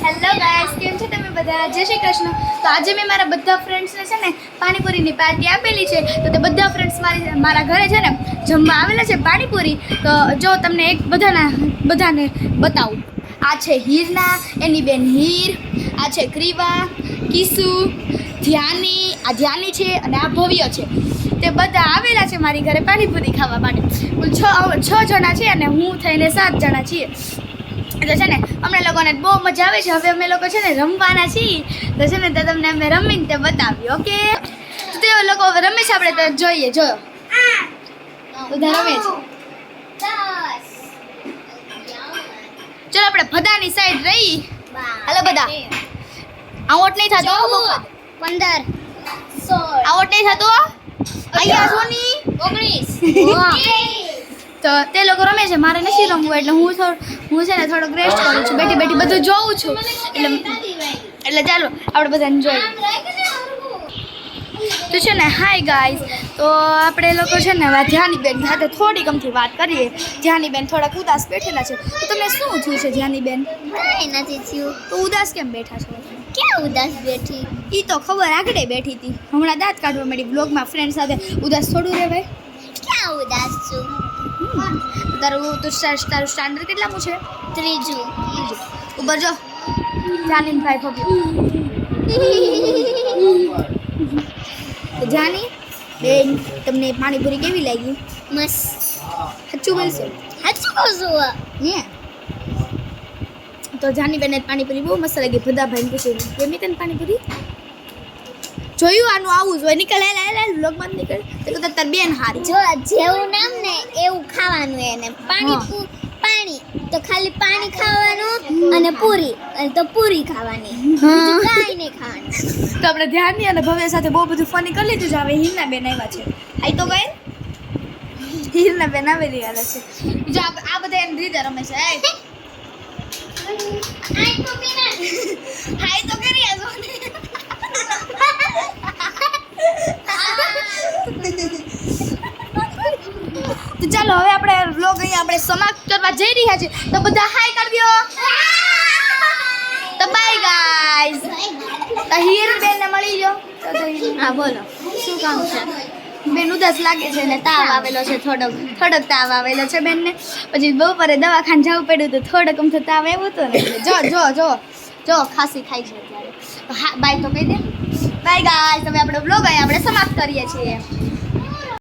Hello guys, કેમ છો તમે બધા? જય શ્રી કૃષ્ણ. તો આજે મેં મારા બધા ફ્રેન્ડ્સને છે ને પાણીપુરીની પાર્ટી આપેલી છે. તો તે બધા ફ્રેન્ડ્સ મારા ઘરે છે ને જમવા આવેલા છે પાણીપુરી. તો જો તમને એક બધાને બતાવું. આ છે હીરના, એની બેન હીર, આ છે ક્રીવા, કિસુ, ધ્યાની, આ ધ્યાની છે અને આ ભવ્ય છે. તે બધા આવેલા છે મારી ઘરે પાણીપુરી ખાવા માટે. કુલ છ જણા છે અને હું થઈને 7 જણા છીએ. એટલે છે ને અમને લોકોને બહુ મજા આવે છે. હવે અમે લોકો છે ને રમવાના છીએ. તો છે ને તો તમને અમે રમીને તે બતાવ્યું. ઓકે, તો તે લોકો હવે રમે છે, આપણે તો જોઈએ. જોયો બધા રમે છે. ચલો આપણે બધાની સાઈડ રહી. હાલો બધા, આઉટ નહીં થતો. 15 આઉટ નહીં થતો. અહીંયા સોની 19 તો તે લોકો રમે છે, મારે નથી રમવું. એટલે હું છે ને થોડોક રેસ્ટ કરું છું, બેઠી બધું જોઉં છું. એટલે ચાલો આપણે બધાને જોઈએ. તો છે ને હાય ગાઈઝ, તો આપણે લોકો છે ને ધ્યાનીબેન સાથે થોડીક અમથી વાત કરીએ. ધ્યાનીબેન થોડાક ઉદાસ બેઠેલા છે. તો તમને શું થયું છે ધ્યાનીબેન? કાંઈ નથી થયું. તો ઉદાસ કેમ બેઠા છો? ક્યાં ઉદાસ બેઠી? એ તો ખબર આગળ બેઠી હતી. હમણાં દાંત કાઢવા માંડી બ્લોગમાં. ફ્રેન્ડ સાથે ઉદાસ થોડું રહેવાય. ક્યાં ઉદાસ છું? તારું સ્ટાન્ડર્ડ કેટલામું છે? 3 ઉપર જો જાની ભાઈ ફોપ્યો. તો જાની બેન, તમને પાણીપુરી કેવી લાગી? મસ્ત. સાચું બોલશો? સાચું કહું છું. ને તો જાની બેન પાણીપુરી બહુ મસ્ત લાગી. બધા ભાઈને પૂછ્યું કેમી તને પાણીપુરી જોયું? આનું આવું જોઈએ. નીકળ લોક બંધ નીકળ. તો તાર બેન હારી. જો જેવું નામ ને એવું ખાવાનું. એને પાણી તો ખાલી પાણી ખાવાનું અને પૂરી તો પૂરી ખાવાની, બીજું કાંઈ નહીં ખાવાનું. તો આપણે ધ્યાનની અને ભવ્ય સાથે બહુ બધું ફની કરી લીધું છે. હવે હીરના બેન આવ્યા છે. આઈ તો ગઈ હીરના બેન આવી રહ્યા છે. જો આ બધા એમ રીતે રમે છે. હાય તો કરી આજો. તો ચાલો હવે આપણે વ્લોગ અહીંયા આપણે સમાપ્ત કરવા જઈ રહ્યા છીએ. તો બધા હાય કરી દો. તો બાય ગાઈઝ. તો હીર બેનને મળી જાઓ. હા બોલો, શું કામ છે? બેન ઉદાસ લાગે છે ને તાવ આવેલો છે. થોડોક તાવ આવેલો છે બેનને. પછી બપોરે દવાખાને જવું પડ્યું. તો થોડોક અમથો તાવ આવ્યો હતો ને. જો ખાંસી થાય છે અત્યારે. હા બાય તો કહી દે. By guys. હવે આપણો વ્લોગ અહીંયા આપણે સમાપ્ત કરીએ છીએ.